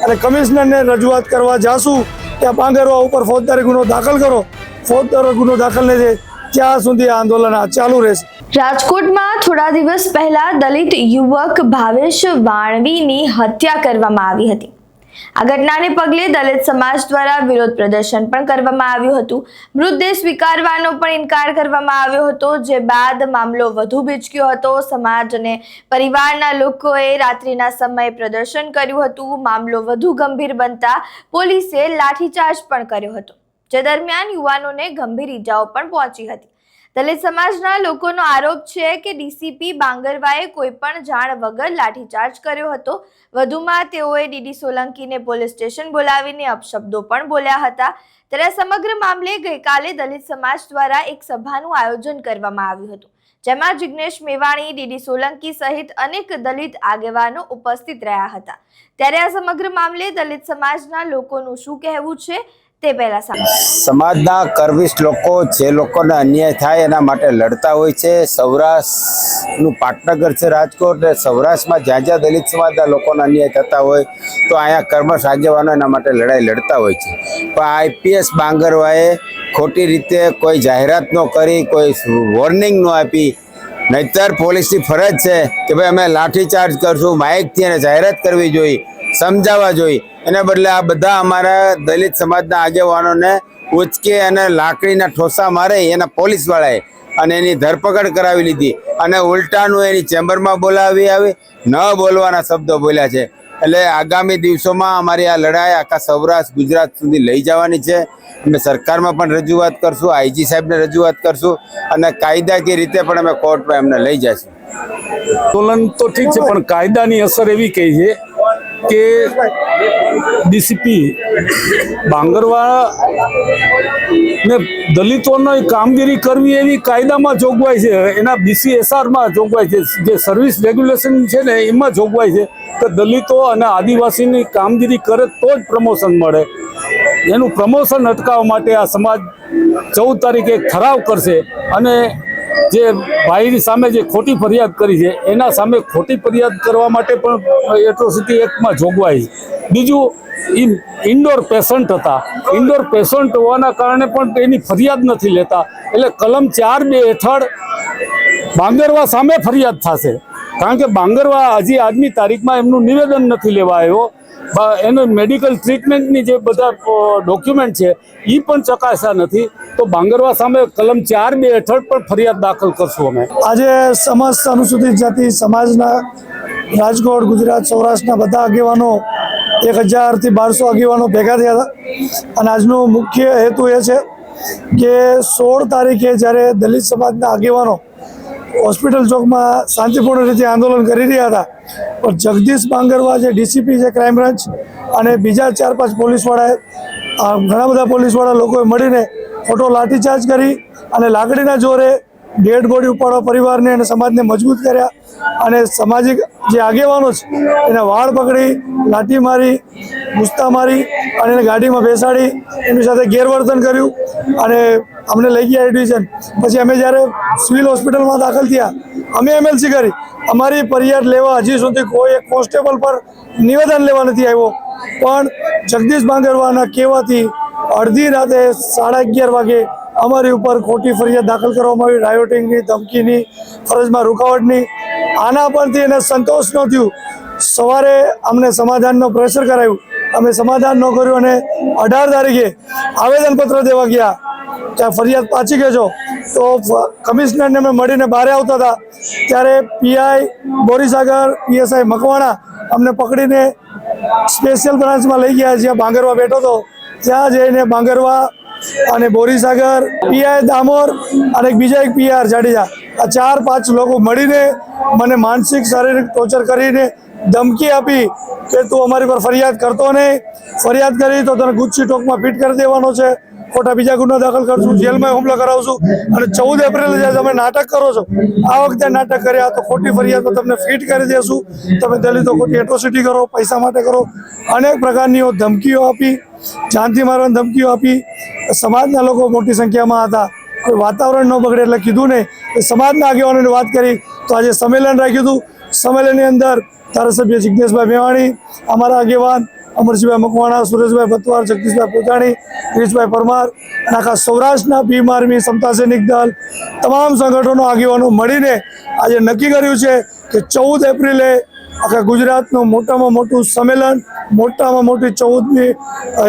અને કમિશનરને રજૂઆત કરવા જાશું કે બાંગરવા ઉપર ફોજદારી ગુનો દાખલ કરો. ફોજદારી ગુનો દાખલ નહીં થાય ત્યાં સુધી આંદોલન ચાલુ રહેશે. રાજકોટમાં થોડા દિવસ પહેલા દલિત યુવક ભાવેશ વાણવીની હત્યા કરવામાં આવી હતી. આ ઘટનાને પગલે દલિત સમાજ દ્વારા વિરોધ પ્રદર્શન પણ કરવામાં આવ્યું હતું. મૃતદેહ સ્વીકારવાનો પણ ઇનકાર કરવામાં આવ્યો હતો, જે બાદ મામલો વધુ ભીચક્યો હતો. સમાજ અને પરિવારના લોકોએ રાત્રિના સમયે પ્રદર્શન કર્યું હતું. મામલો વધુ ગંભીર બનતા પોલીસે લાઠીચાર્જ પણ કર્યો હતો, જે દરમિયાન યુવાનોને ગંભીર ઈજાઓ પણ પહોંચી હતી. દલિત સમાજના લોકોનો આરોપ છે કે ડીસીપી બાંગરવાએ કોઈ પણ જાણ વગર લાઠીચાર્જ કર્યો હતો. વધુમાં તેઓએ ડીડી સોલંકીને પોલીસ સ્ટેશન બોલાવીને અપશબ્દો પણ બોલ્યા હતા. ત્યારે સમગ્ર મામલે ગઈકાલે દલિત સમાજ દ્વારા એક સભાનું આયોજન કરવામાં આવ્યું હતું, જેમાં જિગ્નેશ મેવાણી, ડીડી સોલંકી સહિત અનેક દલિત આગેવાનો ઉપસ્થિત રહ્યા હતા. ત્યારે આ સમગ્ર મામલે દલિત સમાજના લોકોનું શું કહેવું છે તે પહેલા સમાજના કરવિષ્ઠ લોકો જે લોકોને અન્યાય થાય એના માટે લડતા હોય છે. સૌરાષ્ટ્રનું પાટનગર છે રાજકોટ. સૌરાષ્ટ્રમાં જ્યાં જ્યાં દલિત સમાજના લોકોને અન્યાય થતા હોય તો અહીંયા કર્મશ આગેવાનો એના માટે લડાઈ લડતા હોય છે. પણ આઈપીએસ બાંગરવાએ ખોટી રીતે કોઈ જાહેરાત ન કરી, કોઈ વોર્નિંગ ન આપી. નહીંતર પોલીસની ફરજ છે કે ભાઈ અમે લાઠીચાર્જ કરશું, માઇકથી એને જાહેરાત કરવી જોઈએ, સમજાવવા જોઈએ. એના બદલે આ બધા અમારા દલિત સમાજના આગેવાનોને ઉચકે અને લાકડીના ઠોસા મારે એના પોલીસવાળાએ અને એની ધરપકડ કરાવી લીધી અને ઉલટાનું એની ચેમ્બરમાં બોલાવી આવી ન બોલવાના શબ્દો બોલ્યા છે. એટલે આગામી દિવસોમાં અમારી આ લડાઈ આખા સૌરાષ્ટ્ર ગુજરાત સુધી લઈ જવાની છે. અમે સરકારમાં પણ રજૂઆત કરશું, આઈજી સાહેબને રજૂઆત કરશું અને કાયદાકીય રીતે પણ અમે કોર્ટમાં એમને લઈ જઈશું. આંદોલન તો ઠીક છે, પણ કાયદાની અસર એવી કહી છે કે ડીસીપી બાંગરવા ને દલિતોની કામગીરી કરવી એવી કાયદામાં જોગવાઈ છે, એના BCSRમાં જોગવાઈ છે, જે સર્વિસ રેગ્યુલેશન છે ને એમાં જોગવાઈ છે કે દલિતો અને આદિવાસીની કામગીરી કરે તો જ પ્રમોશન મળે. એનું પ્રમોશન અટકાવવા માટે આ સમાજ 14 તારીખે ઠરાવ કરશે અને જે ભાઈની સામે જે ખોટી ફરિયાદ કરી છે એના સામે ખોટી ફરિયાદ કરવા માટે પણ એટ્રોસિટી એક્ટમાં જોગવાઈ. બીજું, ઇન્ડોર પેશન્ટ હતા. ઇન્ડોર પેશન્ટ હોવાના કારણે પણ એની ફરિયાદ નથી લેતા. એટલે કલમ 4(2) હેઠળ બાંગરવા સામે ફરિયાદ થશે, કારણ કે બાંગરવા હજી આજની તારીખમાં એમનું નિવેદન નથી લેવા આવ્યો. એનું મેડિકલ ટ્રીટમેન્ટની જે બધા ડોક્યુમેન્ટ છે એ પણ ચકાસ્યા નથી. તો બાંગરવા સામે કલમ 4(2) હેઠળ પણ ફરિયાદ દાખલ કરશું અમે. આજે સમસ્ત અનુસૂચિત જાતિ સમાજના રાજકોટ, ગુજરાત, સૌરાષ્ટ્રના બધા આગેવાનો 1000 થી 1200 આગેવાનો ભેગા થયા હતા. અને આજનો મુખ્ય હેતુ એ છે કે 16 તારીખે જ્યારે દલિત સમાજના આગેવાનો હોસ્પિટલ ચોકમાં શાંતિપૂર્ણ રીતે આંદોલન કરી રહ્યા હતા, પણ જગદીશ બાંગરવા જે ડીસીપી છે ક્રાઇમ બ્રાન્ચ અને બીજા 4-5 પોલીસવાળાએ, ઘણા બધા પોલીસવાળા લોકોએ મળીને ખોટો લાઠીચાર્જ કરી અને લાકડીના જોરે ડેડ બોડી ઉપાડવા પરિવારને અને સમાજને મજબૂત કર્યા. અને સામાજિક જે આગેવાનો છે એને વાળ પકડી, લાઠી મારી, ગુસ્તા મારી અને એને ગાડીમાં બેસાડી એની સાથે ગેરવર્તન કર્યું અને અમને લઈ ગયા એડિવિઝન. પછી અમે જ્યારે સિવિલ હોસ્પિટલમાં દાખલ થયા, અમે MLC કરી. અમારી ફરિયાદ લેવા હજી સુધી કોઈ એક કોન્સ્ટેબલ પર નિવેદન લેવા નથી આવ્યો. પણ જગદીશ બાંગરવાના કહેવાથી અડધી રાતે 11:30 વાગે અમારી ઉપર ખોટી ફરિયાદ દાખલ કરવામાં આવી, રાયોટિંગની, ધમકીની, ફરજમાં રૂકાવટની. આના પરથી એને સંતોષ ન થયું. સવારે અમને સમાધાનનો પ્રેશર કરાયું, અમે સમાધાન ન કર્યું અને 18 તારીખે આવેદનપત્ર દેવા ગયા ત્યાં ફરિયાદ પાછી કહેજો. તો કમિશનરને અમે મળીને બહાર આવતા હતા ત્યારે PI બોરીસાગર, PSI મકવાણા અમને પકડીને સ્પેશિયલ બ્રાન્ચમાં લઈ ગયા, જ્યાં બાંગરવા બેઠો હતો. ત્યાં જઈને બાંગરવા અને બોરીસાગર, PI દામોર અને બીજા એક PR જાડેજા, આ 4-5 લોકો મળીને મને માનસિક શારીરિક ટોર્ચર કરીને ધમકી આપી કે તું અમારી પર ફરિયાદ કરતો નહીં, ફરિયાદ કરી તો તને ગુસ્સી ટોકમાં ફિટ કરી દેવાનો છે, ખોટા બીજા ગુના દાખલ કરશું, જેલમાં હુમલો કરાવશું અને 14 એપ્રિલે જે તમે નાટક કરો છો, આ વખતે નાટક કર્યા તો ખોટી ફરિયાદમાં તમને ફિટ કરી દેશું. તમે દલિતો ખોટી એટ્રોસિટી કરો, પૈસા માટે કરો, અનેક પ્રકારની ધમકીઓ આપી, જાનથી મારવાની ધમકીઓ આપી. સમાજના લોકો મોટી સંખ્યામાં હતા. કોઈ વાતાવરણ ન બગડે એટલે કીધું નહીં. સમાજના આગેવાનોની વાત કરી તો આજે સંમેલન રાખ્યું હતું. સંમેલનની અંદર ધારાસભ્ય જિગ્નેશભાઈ મેવાણી, અમારા આગેવાન અમરસિંહભાઈ મકવાણા, સુરેશભાઈ ભતવાર, જગદીશભાઈ પોતાણી, ગિરીશભાઈ પરમાર અને આખા સૌરાષ્ટ્રના ભીમ આર્મી, સમતા સૈનિક દળ, તમામ સંગઠનો આગેવાનો મળીને આજે નક્કી કર્યું છે કે 14 એપ્રિલે આખા ગુજરાતનું મોટામાં મોટું સંમેલન, મોટામાં મોટી 14મી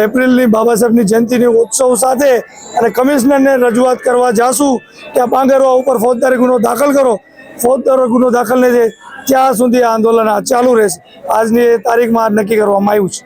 એપ્રિલની બાબા સાહેબની જયંતિની ઉત્સવ સાથે અને કમિશનરને રજૂઆત કરવા જાશું કે આ પાંગરવા ઉપર ફોજદારી ગુનો દાખલ કરો. ફોજદારી ગુનો દાખલ નહીં થાય ત્યાં સુધી આ આંદોલન ચાલુ રહેશે. આજની તારીખમાં નક્કી કરવામાં આવ્યું છે.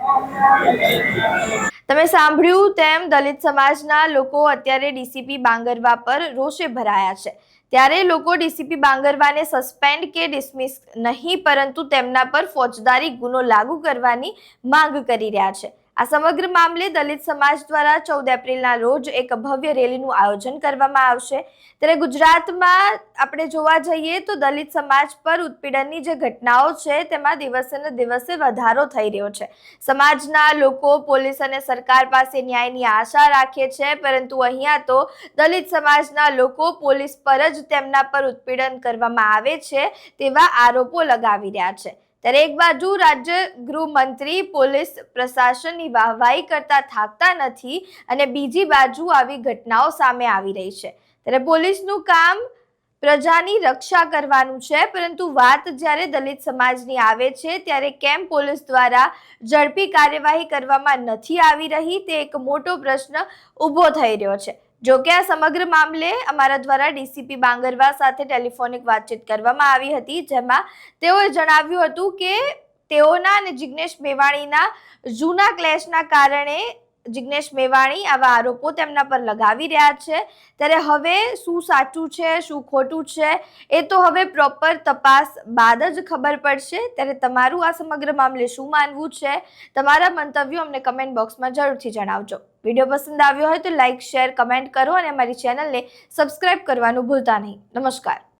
તમે સાંભળ્યું તેમ દલિત સમાજના લોકો અત્યારે ડીસીપી બાંગરવા પર રોષે ભરાયા છે. ત્યારે લોકો ડીસીપી બાંગરવાને સસ્પેન્ડ કે ડિસમિસ નહીં, પરંતુ તેમના પર ફોજદારી ગુનો લાગુ કરવાની માંગ કરી રહ્યા છે. આ સમગ્ર મામલે દલિત સમાજ દ્વારા 14 એપ્રિલના રોજ એક ભવ્ય રેલીનું આયોજન કરવામાં આવશે. ત્યારે ગુજરાતમાં આપણે જોવા જઈએ તો દલિત સમાજ પર ઉત્પીડનની જે ઘટનાઓ છે તેમાં દિવસે ને દિવસે વધારો થઈ રહ્યો છે. સમાજના લોકો પોલીસ અને સરકાર પાસે ન્યાયની આશા રાખે છે, પરંતુ અહીંયા તો દલિત સમાજના લોકો પોલીસ પર જ તેમના પર ઉત્પીડન કરવામાં આવે છે તેવા આરોપો લગાવી રહ્યા છે. ત્યારે એક બાજુ રાજ્ય ગૃહમંત્રી પોલીસ પ્રશાસનની વાહવાહી કરતા થાકતા નથી અને બીજી બાજુ આવી ઘટનાઓ સામે આવી રહી છે. ત્યારે પોલીસનું કામ પ્રજાની રક્ષા કરવાનું છે, પરંતુ વાત જ્યારે દલિત સમાજની આવે છે ત્યારે કેમ પોલીસ દ્વારા ઝડપી કાર્યવાહી કરવામાં નથી આવી રહી તે એક મોટો પ્રશ્ન ઊભો થઈ રહ્યો છે. જો કે આ સમગ્ર મામલે અમારા દ્વારા ડીસીપી બાંગરવા સાથે ટેલિફોનિક વાતચીત કરવામાં આવી હતી, જેમાં તેઓએ જણાવ્યું હતું કે તેઓના અને જિગ્નેશ મેવાણીના જૂના ક્લેશના કારણે જિગ્નેશ મેવાણી આવા આરોપો તેમના પર લગાવી રહ્યા છે. ત્યારે હવે શું સાચું છે, શું ખોટું છે, એ તો હવે પ્રોપર તપાસ બાદ જ ખબર પડશે. ત્યારે તમારું આ સમગ્ર મામલે શું માનવું છે, તમારા મંતવ્યો અમને કમેન્ટ બોક્સમાં જરૂરથી જણાવજો. વિડીયો પસંદ આવ્યો હોય તો લાઇક, શેર, કમેન્ટ કરો અને અમારી ચેનલને સબસ્ક્રાઇબ કરવાનું ભૂલતા નહીં. નમસ્કાર.